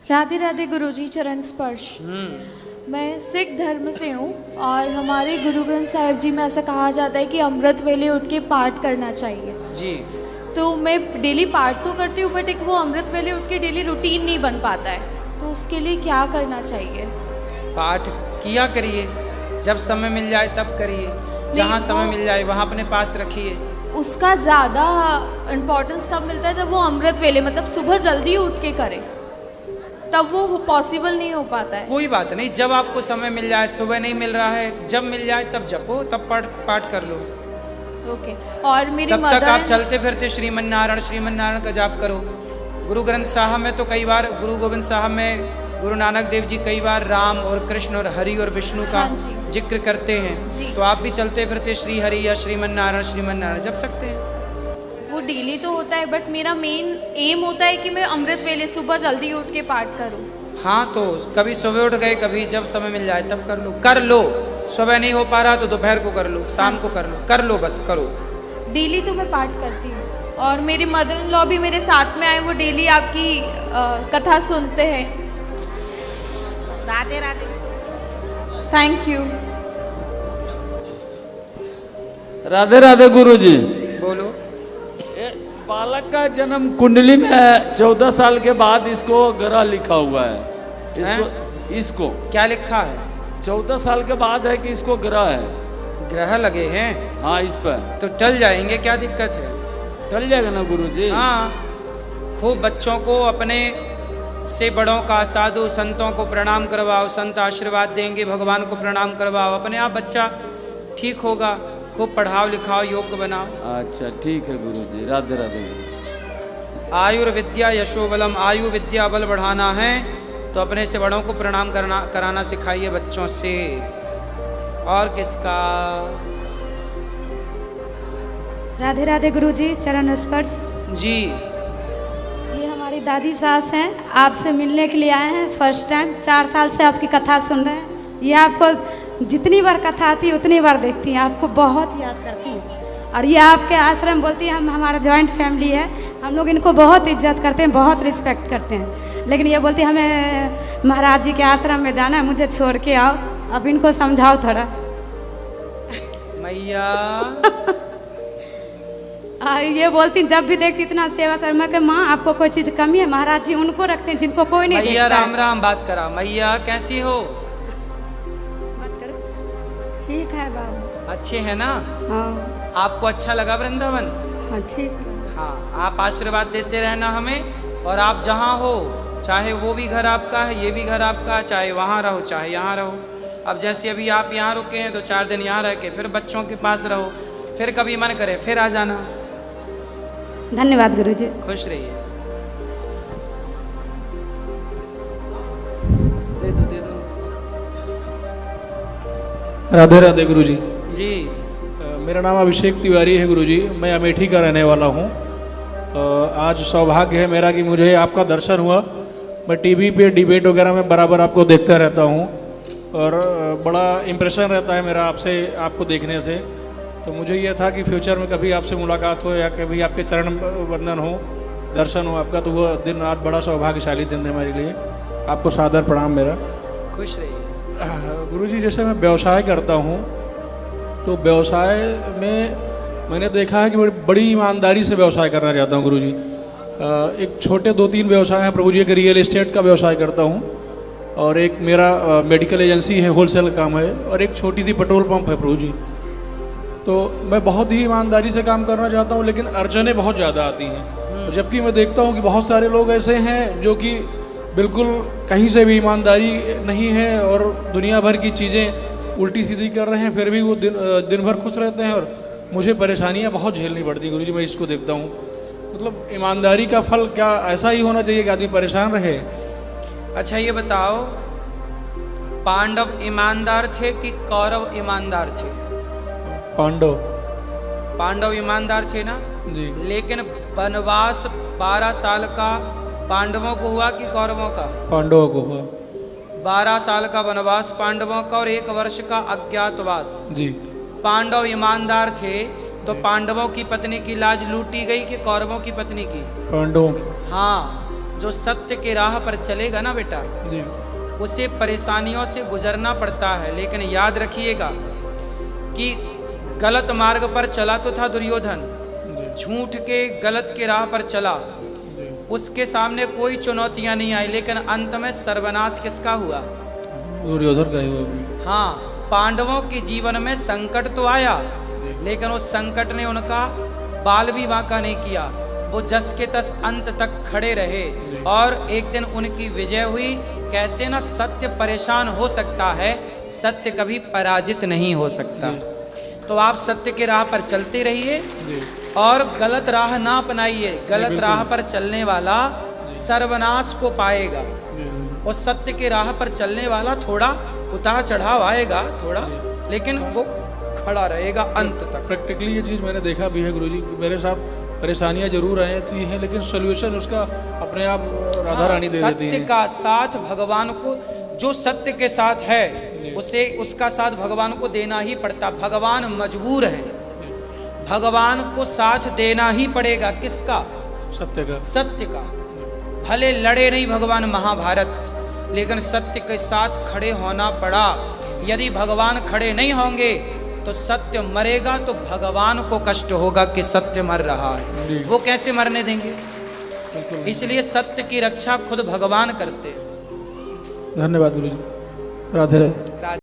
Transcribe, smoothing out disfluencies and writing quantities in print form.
राधे राधे गुरुजी, चरण स्पर्श। मैं सिख धर्म से हूँ और हमारे गुरु ग्रंथ साहिब जी में ऐसा कहा जाता है कि अमृत वेले उठ के पाठ करना चाहिए जी। तो मैं डेली पाठ तो करती हूँ, बट एक वो अमृत वेले उठ के डेली रूटीन नहीं बन पाता है, तो उसके लिए क्या करना चाहिए? पाठ किया करिए, जब समय मिल जाए तब करिए, जहाँ समय मिल जाए वहाँ अपने पास रखिए। उसका ज़्यादा इम्पोर्टेंस तब मिलता है जब वो अमृत वेले, मतलब सुबह जल्दी उठ के करे, तब वो पॉसिबल नहीं हो पाता है। कोई बात नहीं, जब आपको समय मिल जाए, सुबह नहीं मिल रहा है, जब मिल जाए तब जपो, तब पाठ कर लो। ओके। और मेरी तब मदर, तक आप चलते फिरते श्रीमन नारायण का जाप करो। गुरु ग्रंथ साहब में तो कई बार, गुरु गोविंद साहब में गुरु नानक देव जी कई बार राम और कृष्ण और हरि और विष्णु का जिक्र करते हैं, तो आप भी चलते फिरते श्री हरि या श्रीमन नारायण जप सकते हैं। वो डेली तो होता है, बट मेरा मेन एम होता है कि मैं अमृत वेले सुबह जल्दी उठ के पाठ करूं। हाँ, तो कभी सुबह उठ गए, कभी जब समय मिल जाए तब कर लो। सुबह नहीं हो पा रहा तो दोपहर को कर लो, शाम को कर लो, बस करो। डेली तो मैं पाठ करती हूँ और मेरे मदर इन लॉ भी मेरे साथ में आए, वो डेली आपकी कथा सुनते हैं। राधे राधे। Thank you. राधे राधे गुरुजी। बोलो। बालक का जन्म कुंडली में 14 साल के बाद इसको ग्रह लिखा हुआ है। इसको क्या लिखा है? 14 साल के बाद है कि इसको ग्रह है। ग्रह लगे हैं? हाँ, इस पर तो टल जाएंगे, क्या दिक्कत है? टल जाएगा ना गुरुजी? हाँ, खूब बच्चों को अपने से बड़ों का, साधु संतों को प्रणाम करवाओ, संत आशीर्वाद देंगे, भगवान को प्रणाम करवाओ, अपने आप बच्चा ठीक होगा। खूब पढ़ाओ लिखाओ, योग्य बनाओ। अच्छा, ठीक है गुरुजी। राधे राधे। आयुर्विद्या यशोबलम, आयु विद्या बल बढ़ाना है तो अपने से बड़ों को प्रणाम कराना सिखाइए बच्चों से। और किसका? राधे राधे गुरुजी, चरण स्पर्श जी। ये हमारी दादी सास हैं, आपसे मिलने के लिए आए हैं फर्स्ट टाइम। 4 साल से आपकी कथा सुन रहे हैं। ये आपको जितनी बार कथा आती है उतनी बार देखती हैं, आपको बहुत याद करती हैं। और ये आपके आश्रम बोलती है, हमारा जॉइंट फैमिली है, हम लोग इनको बहुत इज्जत करते हैं, बहुत रिस्पेक्ट करते हैं। लेकिन ये बोलती है हमें महाराज जी के आश्रम में जाना है, मुझे छोड़ के आओ। अब इनको समझाओ थोड़ा। मैया ये बोलती जब भी देखती इतना सेवा सर, मैं कह माँ आपको कोई चीज़ कमी है? महाराज जी उनको रखते हैं जिनको कोई नहीं मैया। देखता। राम राम बात करा। मैया कैसी हो? ठीक है बाबू। अच्छे हैं ना? हाँ। आपको अच्छा लगा वृंदावन? हाँ ठीक है। हाँ, आप आशीर्वाद देते रहना हमें। और आप जहाँ हो, चाहे वो भी घर आपका है, ये भी घर आपका है, चाहे वहाँ रहो चाहे यहाँ रहो। अब जैसे अभी आप यहाँ रुके हैं तो 4 दिन यहाँ रह के फिर बच्चों के पास रहो, फिर कभी मन करे फिर आ जाना। धन्यवाद गुरुजी। खुश रहिए। दे दो। राधे राधे गुरुजी। जी। मेरा नाम अभिषेक तिवारी है गुरुजी, मैं अमेठी का रहने वाला हूँ। आज सौभाग्य है मेरा कि मुझे आपका दर्शन हुआ। मैं टीवी पे डिबेट वगैरह में बराबर आपको देखता रहता हूँ और बड़ा इम्प्रेशन रहता है मेरा आपको देखने से। तो मुझे यह था कि फ्यूचर में कभी आपसे मुलाकात हो या कभी आपके चरण वंदन हो, दर्शन हो आपका, तो वह दिन आज बड़ा सौभाग्यशाली दिन है मेरे लिए। आपको सादर प्रणाम मेरा। खुश रहिए। गुरुजी, जैसे मैं व्यवसाय करता हूँ तो व्यवसाय में मैंने देखा है कि बड़ी ईमानदारी से व्यवसाय करना चाहता हूँ गुरुजी। एक छोटे 2-3 व्यवसाय हैं प्रभु जी। एक रियल एस्टेट का व्यवसाय करता हूँ और एक मेरा मेडिकल एजेंसी है, होलसेल काम है, और एक छोटी सी पेट्रोल पंप है प्रभु जी। तो मैं बहुत ही ईमानदारी से काम करना चाहता हूँ, लेकिन अर्जनें बहुत ज़्यादा आती हैं। जबकि मैं देखता हूँ कि बहुत सारे लोग ऐसे हैं जो कि बिल्कुल कहीं से भी ईमानदारी नहीं है और दुनिया भर की चीज़ें उल्टी सीधी कर रहे हैं, फिर भी वो दिन भर खुश रहते हैं और मुझे परेशानियाँ बहुत झेलनी पड़ती गुरुजी। मैं इसको देखता हूँ। मतलब ईमानदारी का फल क्या ऐसा ही होना चाहिए कि आदमी परेशान रहे? अच्छा ये बताओ, पांडव ईमानदार थे कि कौरव ईमानदार थे? पांडव ईमानदार थे ना जी। लेकिन वनवास 12 साल का पांडवों को हुआ कि कौरवों का? पांडवों को हुआ। 12 साल का वनवास पांडवों का और 1 वर्ष का अज्ञातवास। जी। पांडव ईमानदार थे तो पांडवों की पत्नी की लाज लूटी गई कि कौरवों की पत्नी की? पांडवों की। हाँ, जो सत्य के राह पर चलेगा ना बेटा, जी उसे परेशानियों से गुजरना पड़ता है, लेकिन याद रखिएगा कि गलत मार्ग पर चला तो था दुर्योधन, झूठ के गलत के राह पर चला, उसके सामने कोई चुनौतियां नहीं आई, लेकिन अंत में सर्वनाश किसका हुआ? दुर्योधन का ही हुआ। हाँ, पांडवों के जीवन में संकट तो आया, लेकिन उस संकट ने उनका बाल भी बांका नहीं किया, वो जस के तस अंत तक खड़े रहे और एक दिन उनकी विजय हुई। कहते ना, सत्य परेशान हो सकता है, सत्य कभी पराजित नहीं हो सकता। तो आप सत्य के राह पर चलते रहिए और गलत राह ना अपनाइए। गलत राह पर चलने वाला सर्वनाश को पाएगा और सत्य के राह पर चलने वाला थोड़ा उतार चढ़ाव आएगा थोड़ा, लेकिन वो खड़ा रहेगा अंत तक। प्रैक्टिकली ये चीज़ मैंने देखा भी है गुरुजी, मेरे साथ परेशानियां जरूर आई थी हैं, लेकिन सोल्यूशन उसका अपने आप राधा रानी दे देती हैं। सत्य का साथ भगवान को, जो सत्य के साथ है उसे उसका साथ भगवान को देना ही पड़ता। भगवान मजबूर है, भगवान को साथ देना ही पड़ेगा। किसका? सत्य का। सत्य का। भले लड़े नहीं भगवान महाभारत, लेकिन सत्य के साथ खड़े होना पड़ा। यदि भगवान खड़े नहीं होंगे तो सत्य मरेगा, तो भगवान को कष्ट होगा कि सत्य मर रहा है, वो कैसे मरने देंगे? इसलिए सत्य की रक्षा खुद भगवान करते हैं। धन्यवाद गुरुजी। राधे राधे।